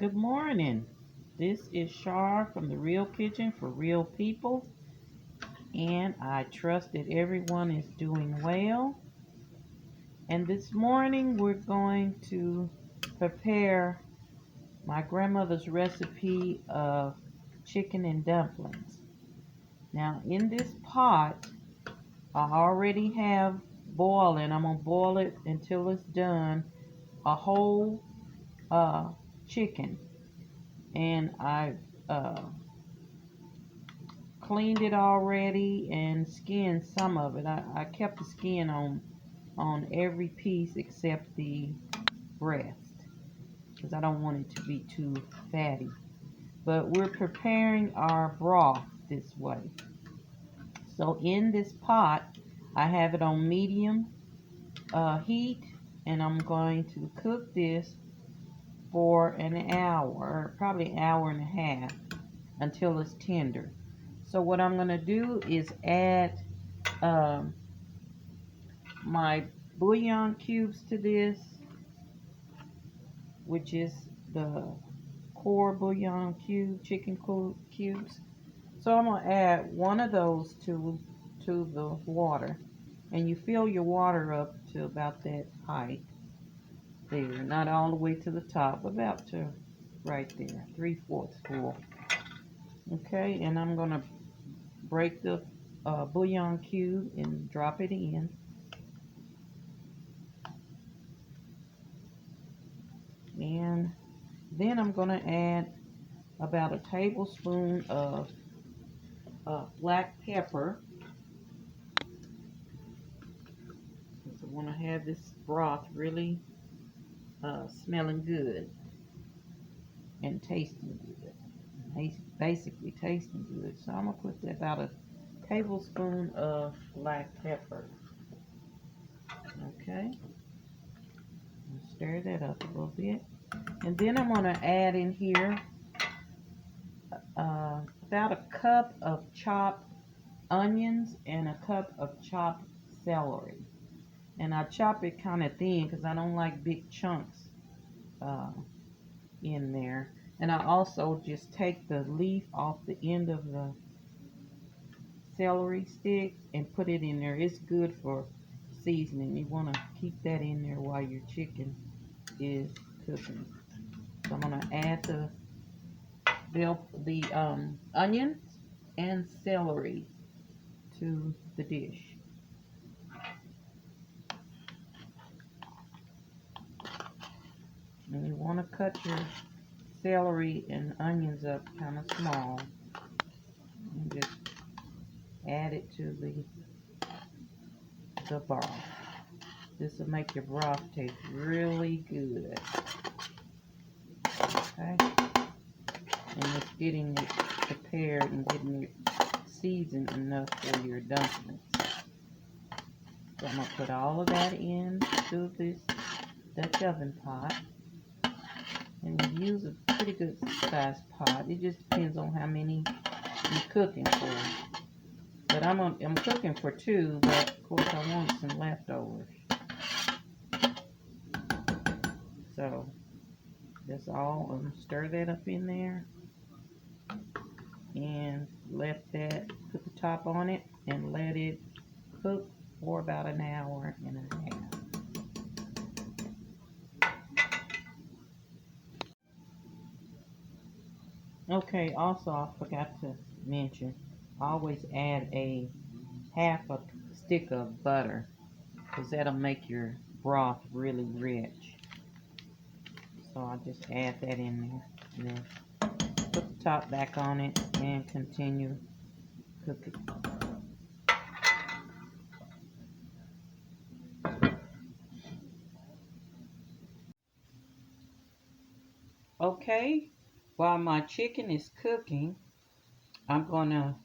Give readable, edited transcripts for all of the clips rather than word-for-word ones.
Good morning. This is Shar from the Real Kitchen for Real People, and I trust that everyone is doing well. And this morning we're going to prepare my grandmother's recipe of chicken and dumplings. Now, in this pot, I already have boiling. I'm going to boil it until it's done. A whole chicken, and I cleaned it already and skinned some of it. I kept the skin on every piece except the breast because I don't want it to be too fatty. But we're preparing our broth this way. So in this pot, I have it on medium heat, and I'm going to cook this for an hour, probably an hour and a half, until it's tender. So what I'm going to do is add my bouillon cubes to this, which is the core bouillon chicken cubes. So I'm going to add one of those to the water, and you fill your water up to about that height there, not all the way to the top, about to right there, 3/4 full. Okay, and I'm going to break the bouillon cube and drop it in. And then I'm going to add about a tablespoon of black pepper. Because I want to have this broth really smelling good and tasting good. Basically tasting good. So I'm going to put about a tablespoon of black pepper. Okay. Stir that up a little bit. And then I'm going to add in here about a cup of chopped onions and a cup of chopped celery. And I chop it kind of thin because I don't like big chunks in there. And I also just take the leaf off the end of the celery stick and put it in there. It's good for seasoning. You want to keep that in there while your chicken is cooking. So I'm going to add the onions and celery to the dish. And you want to cut your celery and onions up kind of small and just add it to the broth. This will make your broth taste really good. Okay, and it's getting it prepared and getting it seasoned enough for your dumplings. So I'm going to put all of that into this Dutch oven pot, and use a pretty good sized pot. It just depends on how many you're cooking for. But I'm cooking for 2, but of course I want some leftovers. So that's all. Stir that up in there and let that, put the top on it and let it cook for about an hour and a half. Okay, also I forgot to mention, I always add a half a stick of butter because that'll make your broth really rich. So I'll just add that in there and then put the top back on it and continue cooking. Okay, while my chicken is cooking, I'm going to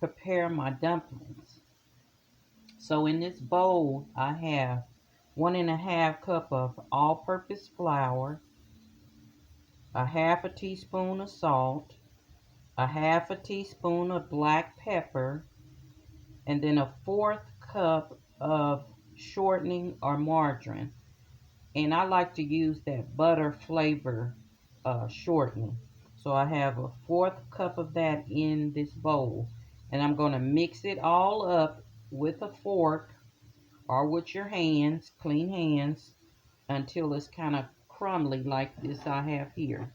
prepare my dumplings. So in this bowl, I have 1½ cup of all-purpose flour, a half a teaspoon of salt, a half a teaspoon of black pepper, and then a 1/4 cup of shortening or margarine. And I like to use that butter flavor shortening. So I have a 1/4 cup of that in this bowl. And I'm going to mix it all up with a fork or with your hands, clean hands, until it's kind of crumbly like this I have here.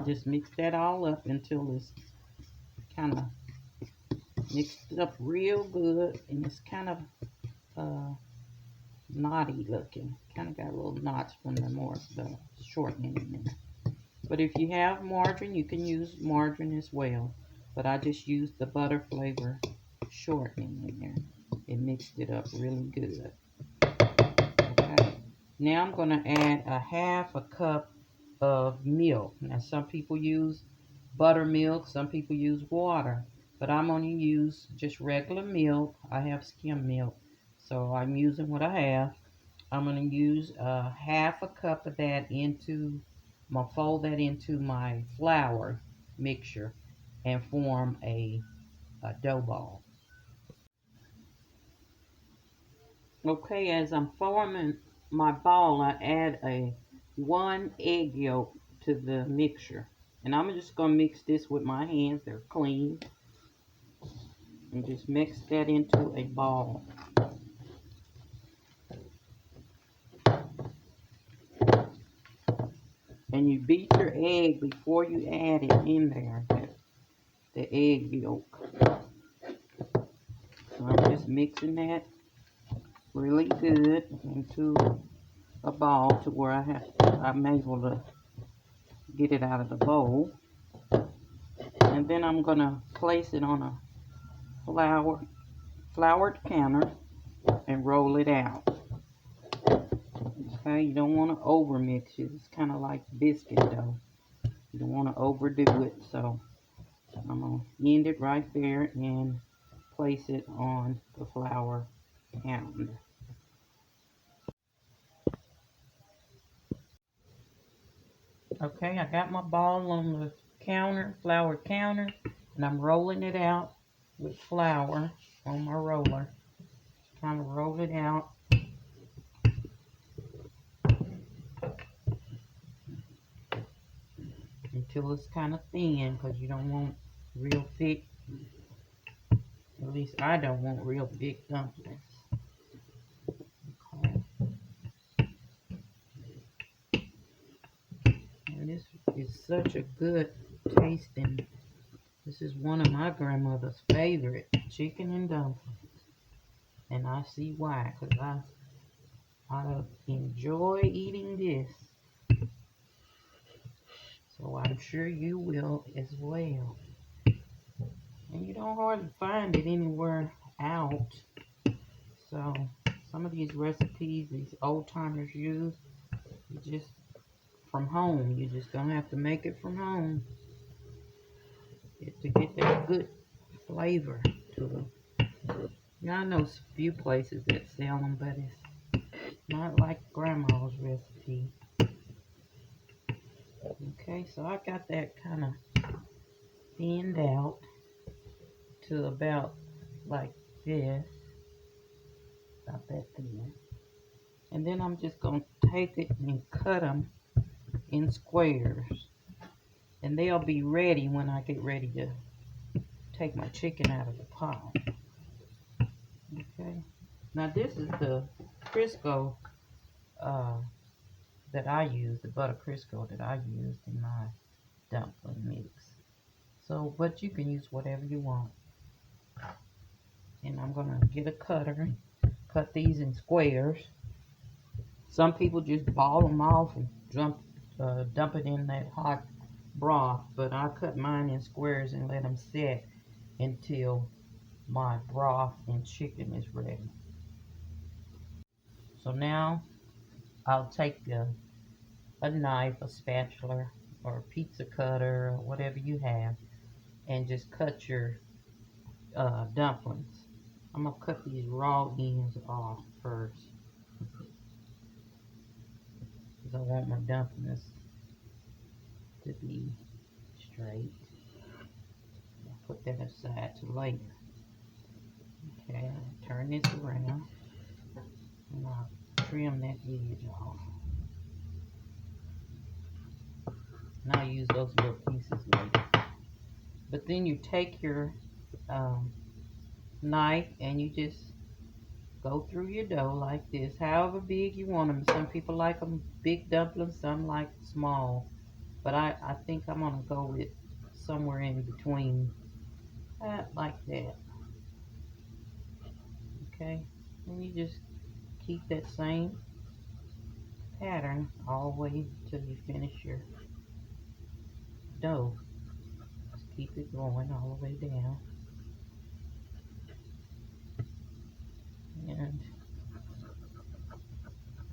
Just mix that all up until it's kind of mixed up real good, and it's kind of knotty looking. Kind of got little knots from the shortening in there. But if you have margarine, you can use margarine as well. But I just used the butter flavor shortening in there. It mixed it up really good. Okay. Now I'm going to add a 1/2 cup of milk. Now some people use buttermilk, some people use water. But I'm going to use just regular milk. I have skim milk, so I'm using what I have. I'm going to use 1/2 cup of that into, I'm going to fold that into my flour mixture and form a dough ball. Okay, as I'm forming my ball, I add 1 egg yolk to the mixture. And I'm just going to mix this with my hands, they're clean. And just mix that into a ball. And you beat your egg before you add it in there, the egg yolk. So I'm just mixing that really good into a ball to where I'm able to get it out of the bowl. And then I'm going to place it on a floured counter and roll it out. Okay, you don't want to over mix it. It's kind of like biscuit dough. You don't want to overdo it, so I'm going to end it right there and place it on the flour counter. Okay, I got my ball on the flour counter, and I'm rolling it out with flour on my roller. Kind of roll it out. Until it's kind of thin, because you don't want real thick. At least I don't want real thick dumplings. Okay. And this is such a good tasting. This is one of my grandmother's favorite, chicken and dumplings. And I see why, because I enjoy eating this. So I'm sure you will as well. And you don't hardly find it anywhere out. So some of these recipes these old timers use, you just from home. You just gonna have to make it from home to get that good flavor to them. Now I know a few places that sell them, but it's not like grandma's recipe. Okay, so I got that kind of thinned out to about like this, about that thin. And then I'm just going to take it and cut them in squares. And they'll be ready when I get ready to take my chicken out of the pot. Okay. Now this is the Crisco that I use, the butter Crisco that I used in my dumpling mix. So, but you can use whatever you want. And I'm gonna get a cutter and cut these in squares. Some people just ball them off and dump it in that hot broth, but I cut mine in squares and let them set until my broth and chicken is ready. So now I'll take a knife, a spatula, or a pizza cutter, or whatever you have, and just cut your dumplings. I'm gonna cut these raw ends off first, because I want my dumplings to be straight. I'll put that aside to later. Okay, I'll turn this around and I'll trim that edge off. And I'll use those little pieces later. But then you take your knife and you just go through your dough like this, however big you want them. Some people like them big dumplings, some like small. But I think I'm going to go with somewhere in between, like that. Okay, and you just keep that same pattern all the way till you finish your dough. Just keep it going all the way down. And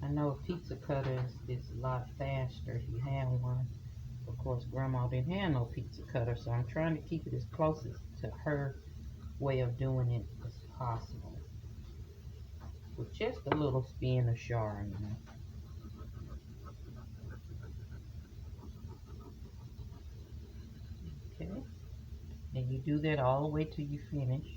I know a pizza cutter is a lot faster if you have one. Of course, Grandma didn't have no pizza cutter, so I'm trying to keep it as close to her way of doing it as possible. With just a little spin of charring, you know. Okay, and you do that all the way till you finish.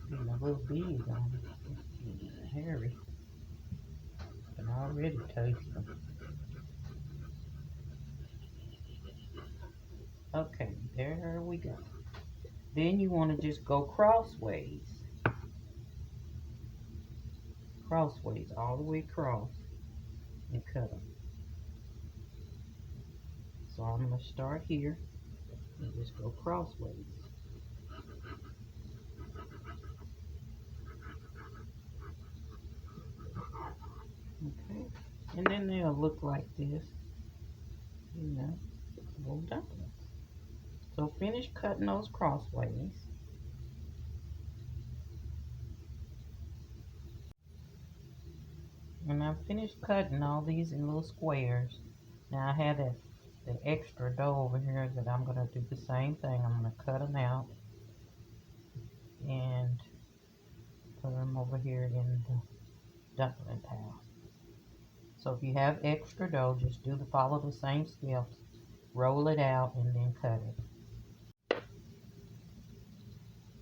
Getting a little big on it. Hairy. I can already taste them. Okay, there we go. Then you want to just go crossways. Crossways, all the way across, and cut them. So I'm going to start here and just go crossways. Okay, and then they'll look like this, you know, little dumplings. So finish cutting those crossways. And I've finished cutting all these in little squares. Now I have the extra dough over here that I'm going to do the same thing. I'm going to cut them out and put them over here in the dumpling pile. So if you have extra dough, just follow the same steps. Roll it out and then cut it.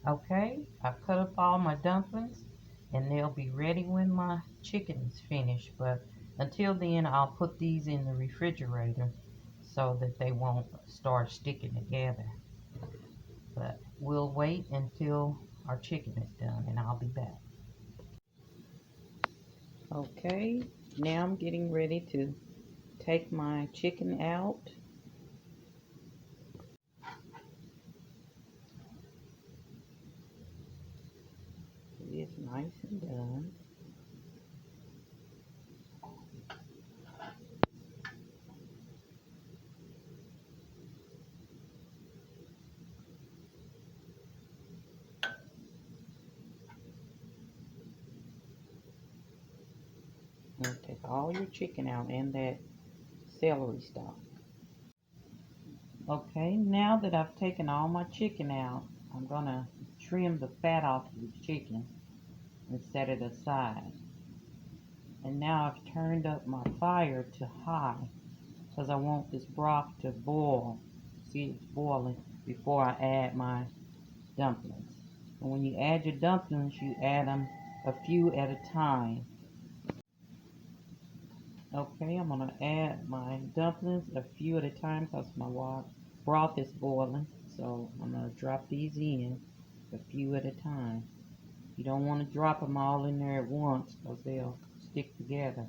Okay, I've cut up all my dumplings and they'll be ready when my chicken is finished. But until then, I'll put these in the refrigerator so that they won't start sticking together. But we'll wait until our chicken is done and I'll be back. Okay, now I'm getting ready to take my chicken out. It's nice and done. And take all your chicken out and that celery stock. Okay, now that I've taken all my chicken out, I'm gonna trim the fat off of the chicken and set it aside. And now I've turned up my fire to high because I want this broth to boil. See, it's boiling before I add my dumplings. And when you add your dumplings, you add them a few at a time. Okay, I'm gonna add my dumplings a few at a time because my broth is boiling. So I'm gonna drop these in a few at a time. You don't want to drop them all in there at once because they'll stick together.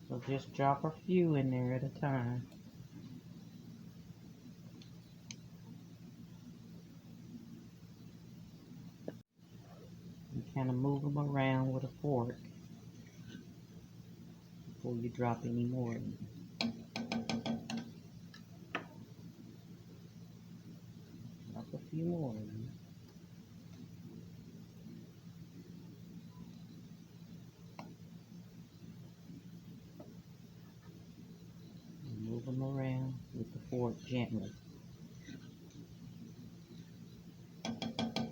So just drop a few in there at a time. And kind of move them around with a fork before you drop any more in. Drop a few more in. And move them around with the fork gently.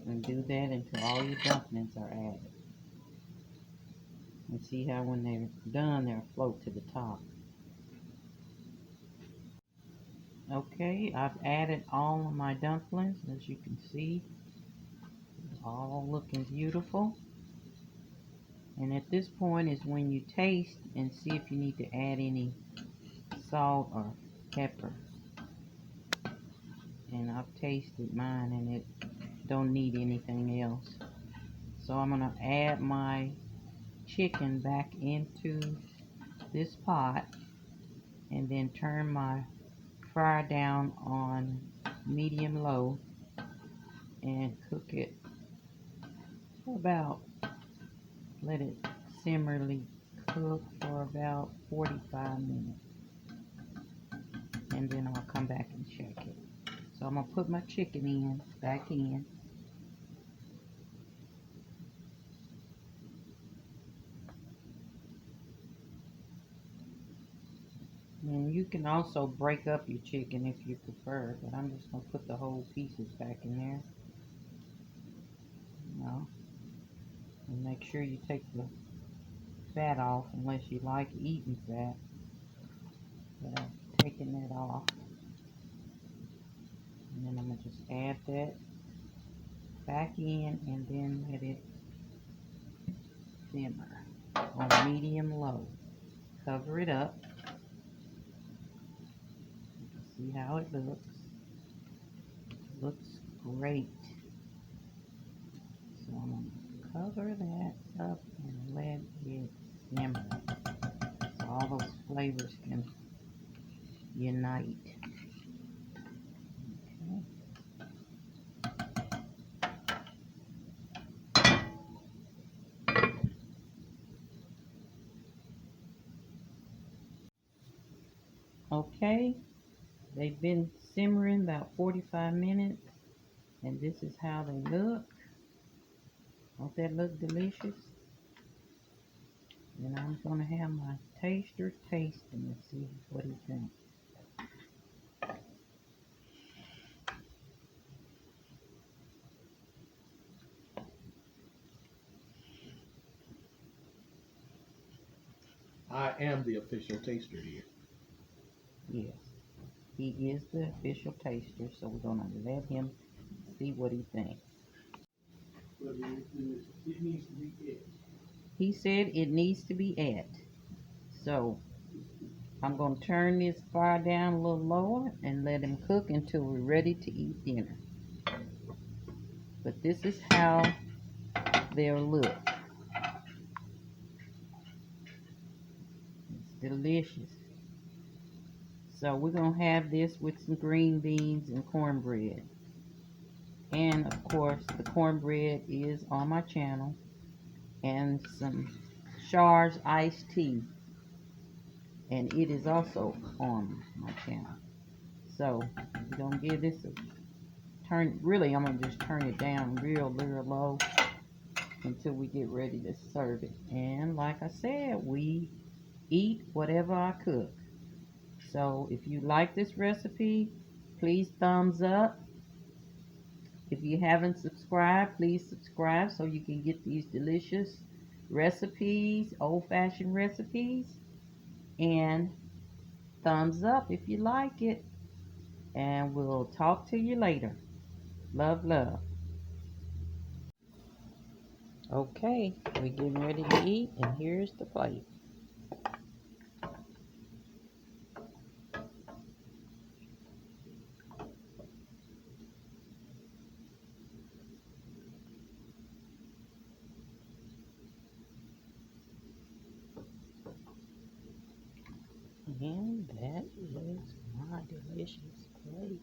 And do that until all your dumplings are added. And see how when they're done, they'll float to the top. Okay, I've added all of my dumplings, as you can see. all looking beautiful. And at this point is when you taste and see if you need to add any salt or pepper. And I've tasted mine and it don't need anything else. So I'm gonna add my chicken back into this pot and then turn my fryer down on medium low and cook it for about, let it simmerly cook for about 45 minutes, and then I'll come back and check it. So I'm gonna put my chicken back in. And you can also break up your chicken if you prefer, but I'm just gonna put the whole pieces back in there. And make sure you take the fat off unless you like eating fat. But I've taken that off. And then I'm gonna just add that back in and then let it simmer on medium low. Cover it up. See how it looks. Looks great. So I'm gonna cover that up and let it simmer so all those flavors can unite. Okay, they've been simmering about 45 minutes, and this is how they look. Don't that look delicious? And I'm going to have my taster taste them and see what he thinks. I am the official taster here. Yes, he is the official taster, so we're going to let him see what he thinks. But it needs to be it. He said it needs to be at. So I'm going to turn this fire down a little lower and let him cook until we're ready to eat dinner. But this is how they'll look. It's delicious. So we're going to have this with some green beans and cornbread. And of course the cornbread is on my channel. And some Shar's iced tea. And it is also on my channel. So we're going to give this a turn. Really, I'm going to just turn it down real low until we get ready to serve it. And like I said, we eat whatever I cook. So if you like this recipe, please thumbs up. If you haven't subscribed, please subscribe so you can get these delicious recipes, old-fashioned recipes. And thumbs up if you like it. And we'll talk to you later. Love, love. Okay, we're getting ready to eat, and here's the plate. And that is my delicious plate.